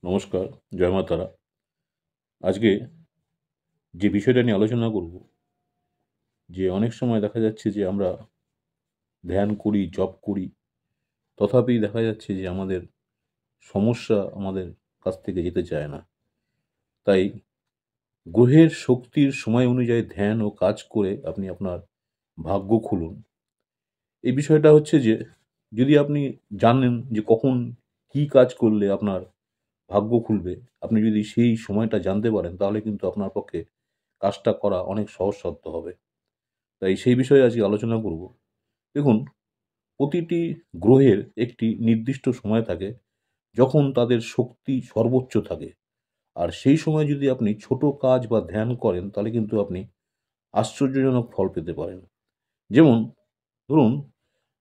নমস্কার, জয় মা তারা। আজকে যে বিষয়টা নিয়ে আলোচনা করব, যে অনেক সময় দেখা যাচ্ছে যে আমরা ধ্যান করি, জপ করি, তথাপি দেখা যাচ্ছে যে আমাদের সমস্যা আমাদের কাছ থেকে যেতে চায় না। তাই গ্রহের শক্তির সময় অনুযায়ী ধ্যান ও কাজ করে আপনি আপনার ভাগ্য খুলুন। এই বিষয়টা হচ্ছে যে যদি আপনি জানেন যে কখন কী কাজ করলে আপনার ভাগ্য খুলবে, আপনি যদি সেই সময়টা জানতে পারেন তাহলে কিন্তু আপনার পক্ষে কাজটা করা অনেক সহজসাধ্য হবে। তাই সেই বিষয়ে আজকে আলোচনা করব। দেখুন, প্রতিটি গ্রহের একটি নির্দিষ্ট সময় থাকে যখন তাদের শক্তি সর্বোচ্চ থাকে। আর সেই সময় যদি আপনি ছোট কাজ বা ধ্যান করেন তাহলে কিন্তু আপনি আশ্চর্যজনক ফল পেতে পারেন। যেমন ধরুন,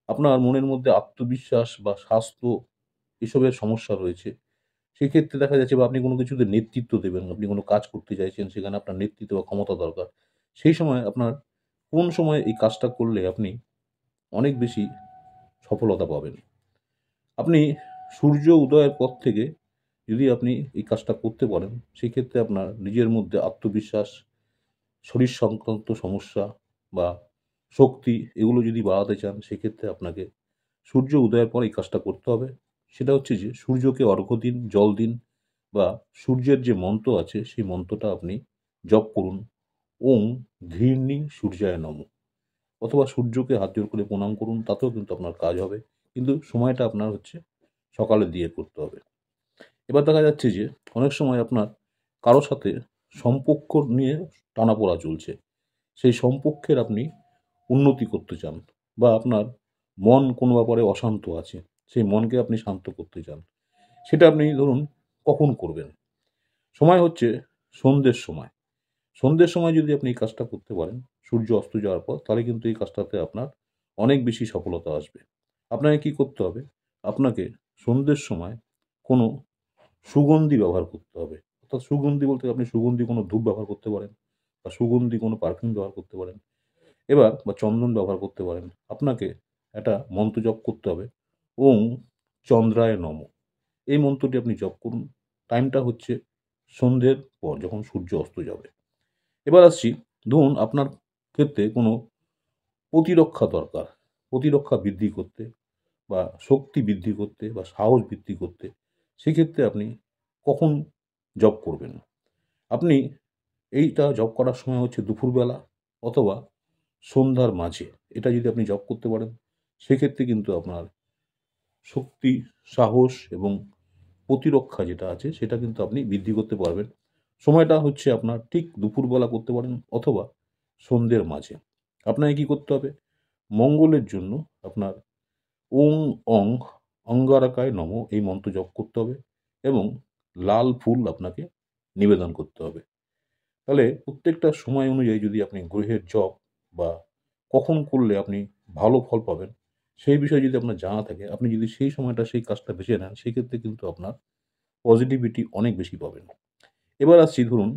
আপনার মনের মধ্যে আত্মবিশ্বাস বা স্বাস্থ্য এসবের সমস্যা রয়েছে। সেক্ষেত্রে দেখা যাচ্ছে বা আপনি কোনো কিছুতে নেতৃত্ব দেবেন, আপনি কোনো কাজ করতে চাইছেন, সেখানে আপনার নেতৃত্ব বা ক্ষমতা দরকার। সেই সময় আপনার কোন সময় এই কাজটা করলে আপনি অনেক বেশি সফলতা পাবেন। আপনি সূর্য উদয়ের পর থেকে যদি আপনি এই কাজটা করতে পারেন, সেক্ষেত্রে আপনার নিজের মধ্যে আত্মবিশ্বাস, শরীর সংক্রান্ত সমস্যা বা শক্তি এগুলো যদি বাড়াতে চান, সেক্ষেত্রে আপনাকে সূর্য উদয়ের পর এই কাজটা করতে হবে। সেটা হচ্ছে যে সূর্যকে অর্ঘ্য দিন, জল দিন বা সূর্যের যে মন্ত্র আছে সেই মন্ত্রটা আপনি জপ করুন। ওং ঘৃণী সূর্যায় নমঃ। অথবা সূর্যকে হাত জোড় করে প্রণাম করুন, তাতেও কিন্তু আপনার কাজ হবে। কিন্তু সময়টা আপনার হচ্ছে সকালের দিকে করতে হবে। এবার দেখা যাচ্ছে যে অনেক সময় আপনার কারো সাথে সম্পর্ক নিয়ে টানাপোড়া চলছে। সেই সম্পর্কের আপনি উন্নতি করতে চান বা আপনার মন কোনো ব্যাপারে অশান্ত আছে, সেই মনকে আপনি শান্ত করতে চান। সেটা আপনি ধরুন কখন করবেন? সময় হচ্ছে সন্ধ্যের সময়। সন্ধ্যের সময় যদি আপনি এই কাজটা করতে পারেন, সূর্য অস্ত যাওয়ার পর, তাহলে কিন্তু এই কাজটাতে আপনার অনেক বেশি সফলতা আসবে। আপনাকে কি করতে হবে? আপনাকে সন্ধ্যের সময় কোনো সুগন্ধি ব্যবহার করতে হবে। অর্থাৎ সুগন্ধি বলতে আপনি সুগন্ধি কোনো ধূপ ব্যবহার করতে পারেন বা সুগন্ধি কোনো পারফিউম ব্যবহার করতে পারেন। এবার বা চন্দন ব্যবহার করতে পারেন। আপনাকে একটা মন্ত্র জপ করতে হবে। ওং চন্দ্রায় নমঃ। এই মন্ত্রটি আপনি জপ করুন। টাইমটা হচ্ছে সন্ধ্যের পর, যখন সূর্য অস্ত যাবে। এবার আসছি, ধরুন আপনার ক্ষেত্রে কোনো প্রতিরক্ষা দরকার। প্রতিরক্ষা বৃদ্ধি করতে বা শক্তি বৃদ্ধি করতে বা সাহস বৃদ্ধি করতে, সেক্ষেত্রে আপনি কখন জব করবেন? আপনি এইটা জব করার সময় হচ্ছে দুপুরবেলা অথবা সন্ধ্যার মাঝে। এটা যদি আপনি জব করতে পারেন, সেক্ষেত্রে কিন্তু আপনার শক্তি, সাহস এবং প্রতিরক্ষা যেটা আছে সেটা কিন্তু আপনি বৃদ্ধি করতে পারবেন। সময়টা হচ্ছে আপনার ঠিক দুপুরবেলা করতে পারেন অথবা সন্ধ্যের মাঝে। আপনাকে কি করতে হবে? মঙ্গলের জন্য আপনার ওং অং অঙ্গারকায় নমঃ এই মন্ত্র জপ করতে হবে এবং লাল ফুল আপনাকে নিবেদন করতে হবে। তাহলে প্রত্যেকটা সময় অনুযায়ী যদি আপনি গ্রহের জপ বা কখন করলে আপনি ভালো ফল পাবেন, সেই বিষয়ে যদি আপনার জানা থাকে, আপনি যদি সেই সময়টা সেই কাজটা বেছে নেন, সেক্ষেত্রে কিন্তু আপনার পজিটিভিটি অনেক বেশি পাবেন। এবার আসছি, ধরুন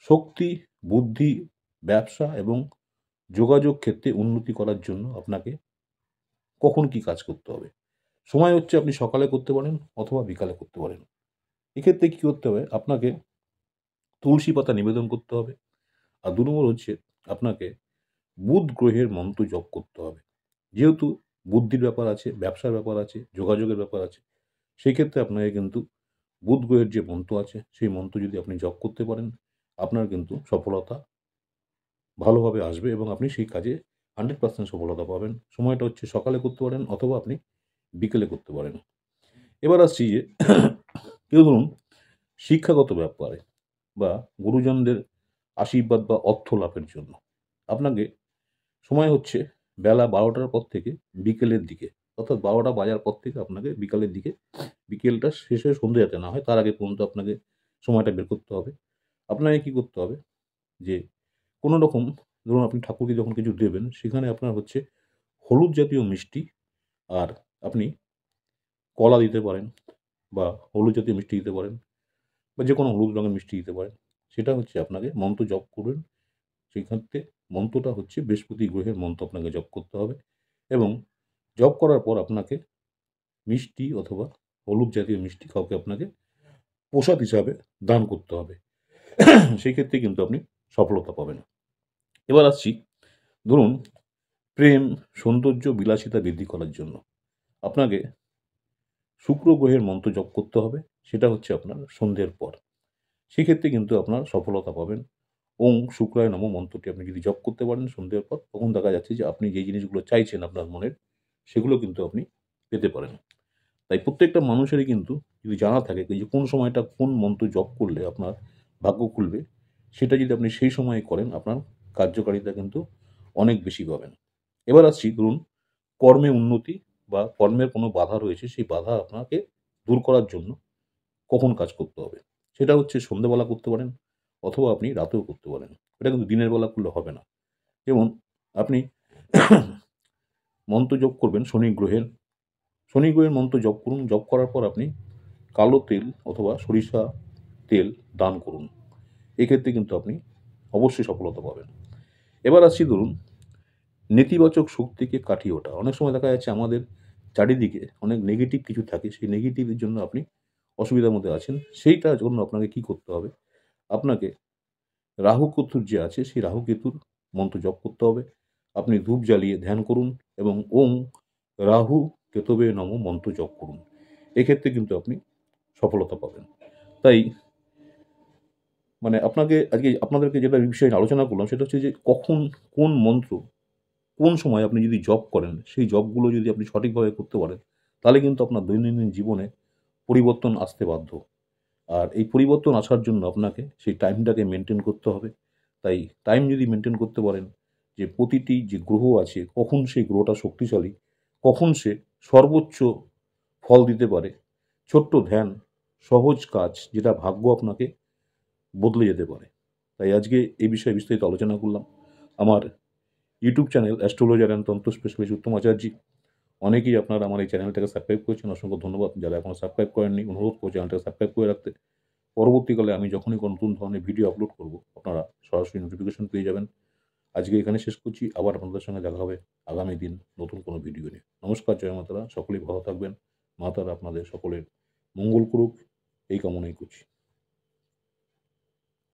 শক্তি, বুদ্ধি, ব্যবসা এবং যোগাযোগ ক্ষেত্রে উন্নতি করার জন্য আপনাকে কখন কি কাজ করতে হবে? সময় হচ্ছে আপনি সকালে করতে পারেন অথবা বিকালে করতে পারেন। এক্ষেত্রে কি করতে হবে? আপনাকে তুলসী পাতা নিবেদন করতে হবে। আর ২ নম্বর হচ্ছে আপনাকে বুধ গ্রহের মন্ত্র জপ করতে হবে। যেহেতু বুদ্ধির ব্যাপার আছে, ব্যবসার ব্যাপার আছে, যোগাযোগের ব্যাপার আছে, সেক্ষেত্রে আপনাকে কিন্তু বুধ গ্রহের যে মন্ত্র আছে, সেই মন্ত্র যদি আপনি জপ করতে পারেন, আপনার কিন্তু সফলতা ভালোভাবে আসবে এবং আপনি সেই কাজে 100% সফলতা পাবেন। সময়টা হচ্ছে সকালে করতে পারেন অথবা আপনি বিকেলে করতে পারেন। এবার আসছি যে কেউ ধরুন শিক্ষাগত ব্যাপারে বা গুরুজনদের আশীর্বাদ বা অর্থ লাভের জন্য আপনাকে সময় হচ্ছে বেলা ১২টার পর থেকে বিকেলের দিকে, অর্থাৎ ১২টা বাজার পর থেকে আপনাকে বিকালের দিকে, বিকেলটা শেষ হয়ে সন্ধ্যে যাতে না হয় তার আগে পর্যন্ত আপনাকে সময়টা বের করতে হবে। আপনাকে কি করতে হবে? যে কোনো রকম, ধরুন আপনি ঠাকুরকে যখন কিছু দেবেন, সেখানে আপনার হচ্ছে হলুদ জাতীয় মিষ্টি আর আপনি কলা দিতে পারেন বা হলুদ জাতীয় মিষ্টি দিতে পারেন বা যেকোনো হলুদ রঙের মিষ্টি দিতে পারেন। সেটা হচ্ছে আপনাকে মন্ত্র জপ করবেন। সেইক্ষেত্রে মন্ত্রটা হচ্ছে বৃহস্পতি গ্রহের মন্ত্র আপনাকে জপ করতে হবে এবং জপ করার পর আপনাকে মিষ্টি অথবা হলুদ জাতীয় মিষ্টি কাউকে আপনাকে প্রসাদ হিসাবে দান করতে হবে। সেই ক্ষেত্রে কিন্তু আপনি সফলতা পাবেন। এবার আসছি, ধরুন প্রেম, সৌন্দর্য, বিলাসিতা বৃদ্ধি করার জন্য আপনাকে শুক্র গ্রহের মন্ত্র জপ করতে হবে। সেটা হচ্ছে আপনার সন্ধ্যের পর। সেক্ষেত্রে কিন্তু আপনার সফলতা পাবেন। ওং শুক্রায় নমঃ মন্ত্রটি আপনি যদি জপ করতে পারেন সন্ধ্যের পর, তখন দেখা যাচ্ছে যে আপনি যে জিনিসগুলো চাইছেন আপনার মনের, সেগুলো কিন্তু আপনি পেতে পারেন। তাই প্রত্যেকটা মানুষেরই কিন্তু যদি জানা থাকে যে কোন সময়টা কোন মন্ত্র জপ করলে আপনার ভাগ্য খুলবে, সেটা যদি আপনি সেই সময়ে করেন, আপনার কার্যকারিতা কিন্তু অনেক বেশি পাবেন। এবার আসছি, ধরুন কর্মে উন্নতি বা কর্মের কোনো বাধা রয়েছে, সেই বাধা আপনাকে দূর করার জন্য কখন কাজ করতে হবে? সেটা হচ্ছে সন্ধ্যেবেলা করতে পারেন, অথবা আপনি রাতেও করতে পারেন। এটা কিন্তু দিনের বেলা করলে হবে না। যেমন আপনি মন্ত্র জপ করবেন শনি গ্রহের। শনি গ্রহের মন্ত্র জপ করুন। জপ করার পর আপনি কালো তেল অথবা সরিষা তেল দান করুন। এক্ষেত্রে কিন্তু আপনি অবশ্যই সফলতা পাবেন। এবার আসছি, ধরুন নেতিবাচক শক্তিকে কাটিয়ে ওঠা। অনেক সময় দেখা যাচ্ছে আমাদের চারিদিকে অনেক নেগেটিভ কিছু থাকে, সেই নেগেটিভের জন্য আপনি অসুবিধার মধ্যে আছেন। সেইটার জন্য আপনাকে কি করতে হবে? আপনাকে রাহু কেতুর যে আছে, সেই রাহু কেতুর মন্ত্র জপ করতে হবে। আপনি ধূপ জ্বালিয়ে ধ্যান করুন এবং ওং রাহু কেতবে নমঃ মন্ত্র জপ করুন। এক্ষেত্রে কিন্তু আপনি সফলতা পাবেন। তাই মানে আপনাকে আজকে আপনাদেরকে যেটা বিষয়ে আলোচনা করলাম, সেটা হচ্ছে যে কখন কোন মন্ত্র কোন সময় আপনি যদি জপ করেন, সেই জপগুলো যদি আপনি সঠিকভাবে করতে পারেন, তাহলে কিন্তু আপনার দৈনন্দিন জীবনে পরিবর্তন আসতে বাধ্য। আর এই পরিবর্তন আসার জন্য আপনাকে সেই টাইমটাকে মেনটেন করতে হবে। তাই টাইম যদি মেনটেন করতে পারেন, যে প্রতিটি যে গ্রহ আছে, কখন সেই গ্রহটা শক্তিশালী, কখন সে সর্বোচ্চ ফল দিতে পারে, ছোট্ট ধ্যান, সহজ কাজ যেটা ভাগ্য আপনাকে বদলে যেতে পারে। তাই আজকে এই বিষয়ে বিস্তারিত আলোচনা করলাম। আমার ইউটিউব চ্যানেল অ্যাস্ট্রোলজার অ্যান্ড তন্ত্র স্পেশালিস্ট উত্তম আচার্যি। অনেকেই আপনারা আমার এই চ্যানেলটাকে সাবস্ক্রাইব করেছেন, অসংখ্য ধন্যবাদ। যারা এখনও সাবস্ক্রাইব করেননি, অনুরোধ করছি চ্যানেলটাকে সাবস্ক্রাইব করে রাখতে। পরবর্তীকালে আমি যখনই কোনো নতুন ধরনের ভিডিও আপলোড করব, আপনারা সরাসরি নোটিফিকেশন পেয়ে যাবেন। আজকে এখানে শেষ করছি। আবার আপনাদের সঙ্গে দেখা হবে আগামী দিন নতুন কোনো ভিডিও নিয়ে। নমস্কার, জয় মাতারা। সকলেই ভালো থাকবেন। মা তারা আপনাদের সকলের মঙ্গল করুক, এই কামনাই করছি।